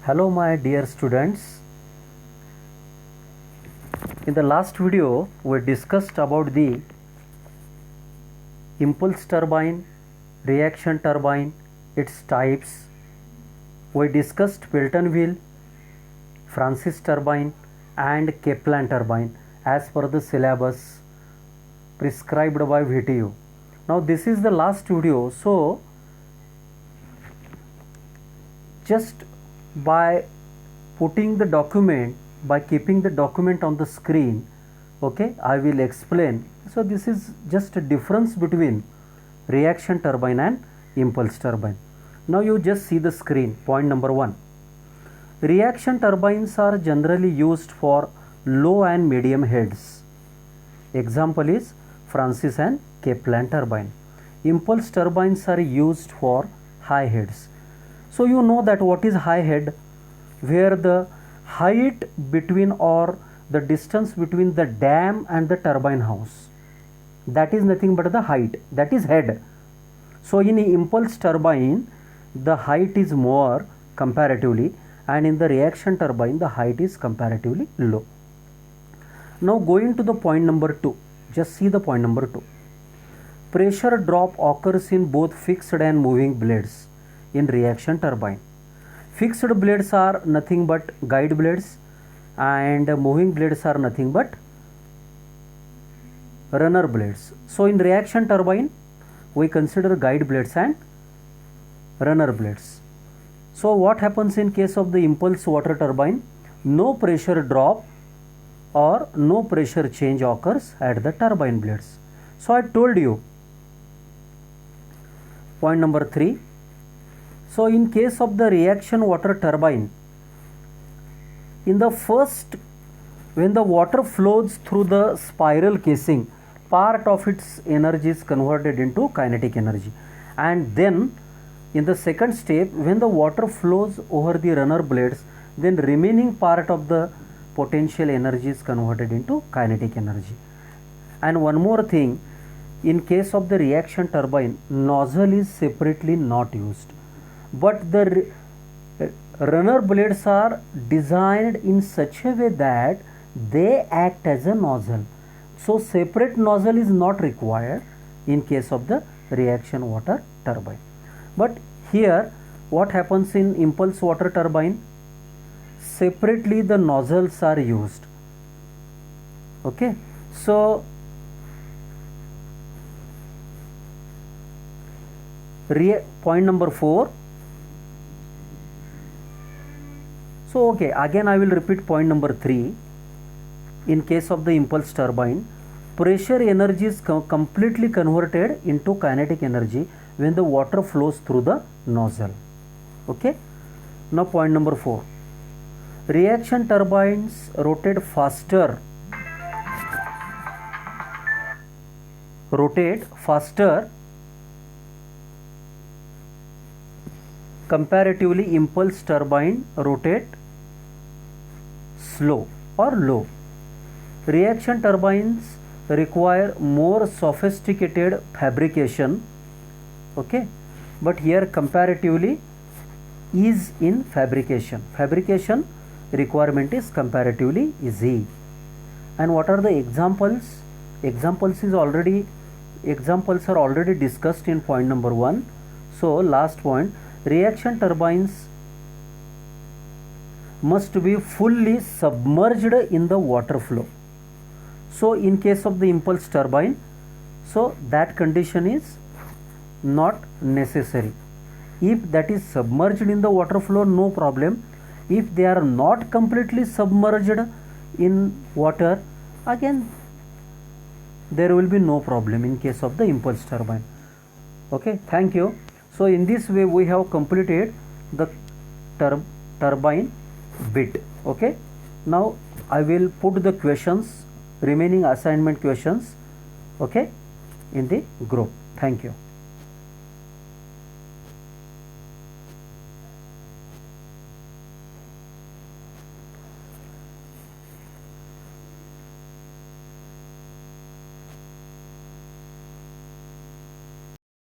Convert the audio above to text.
Hello my dear students. In the last video we discussed about the impulse turbine, reaction turbine, its types. We discussed Pelton-Wheel, Francis turbine and Kaplan turbine as per the syllabus prescribed by VTU. Now this is the last video, so just by putting the document, by keeping the document on the screen, okay, I will explain. So this is just a difference between reaction turbine and impulse turbine. Now you just see the screen. Point number 1, reaction turbines are generally used for low and medium heads. Example is Francis and Kaplan turbine. Impulse turbines are used for high heads. So you know that what is high head, where the height between or the distance between the dam and the turbine house, that is nothing but the height, that is head. So in impulse turbine the height is more comparatively, and in the reaction turbine the height is comparatively low. Now going to the point number 2, just see the point number 2. Pressure drop occurs in both fixed and moving blades in reaction turbine. Fixed blades are nothing but guide blades and moving blades are nothing but runner blades. So in reaction turbine we consider guide blades and runner blades. So what happens in case of the impulse water turbine? No pressure drop or no pressure change occurs at the turbine blades. So I told you. Point number 3. So in case of the reaction water turbine, in the first, when the water flows through the spiral casing, part of its energy is converted into kinetic energy, and then in the second step, when the water flows over the runner blades, then remaining part of the potential energy is converted into kinetic energy. And one more thing, in case of the reaction turbine, nozzle is separately not used, but the runner blades are designed in such a way that they act as a nozzle. So separate nozzle is not required in case of the reaction water turbine. But here what happens in impulse water turbine? Separately the nozzles are used. Okay, so point number 4. So okay, again I will repeat point number 3. In case of the impulse turbine, pressure energy is completely converted into kinetic energy when the water flows through the nozzle. Okay. Now point number 4. Reaction turbines rotate faster comparatively. Impulse turbine rotate slow or low. Reaction turbines require more sophisticated fabrication, okay, but here comparatively ease in fabrication requirement is comparatively easy. And what are the examples? Examples are already discussed in point number 1. So last point, reaction turbines must be fully submerged in the water flow. So in case of the impulse turbine, so that condition is not necessary. If that is submerged in the water flow, no problem. If they are not completely submerged in water, again there will be no problem in case of the impulse turbine. Okay, thank you. So in this way we have completed the turbine bit. Okay, now I will put the questions, remaining assignment questions, okay, in the group. Thank you.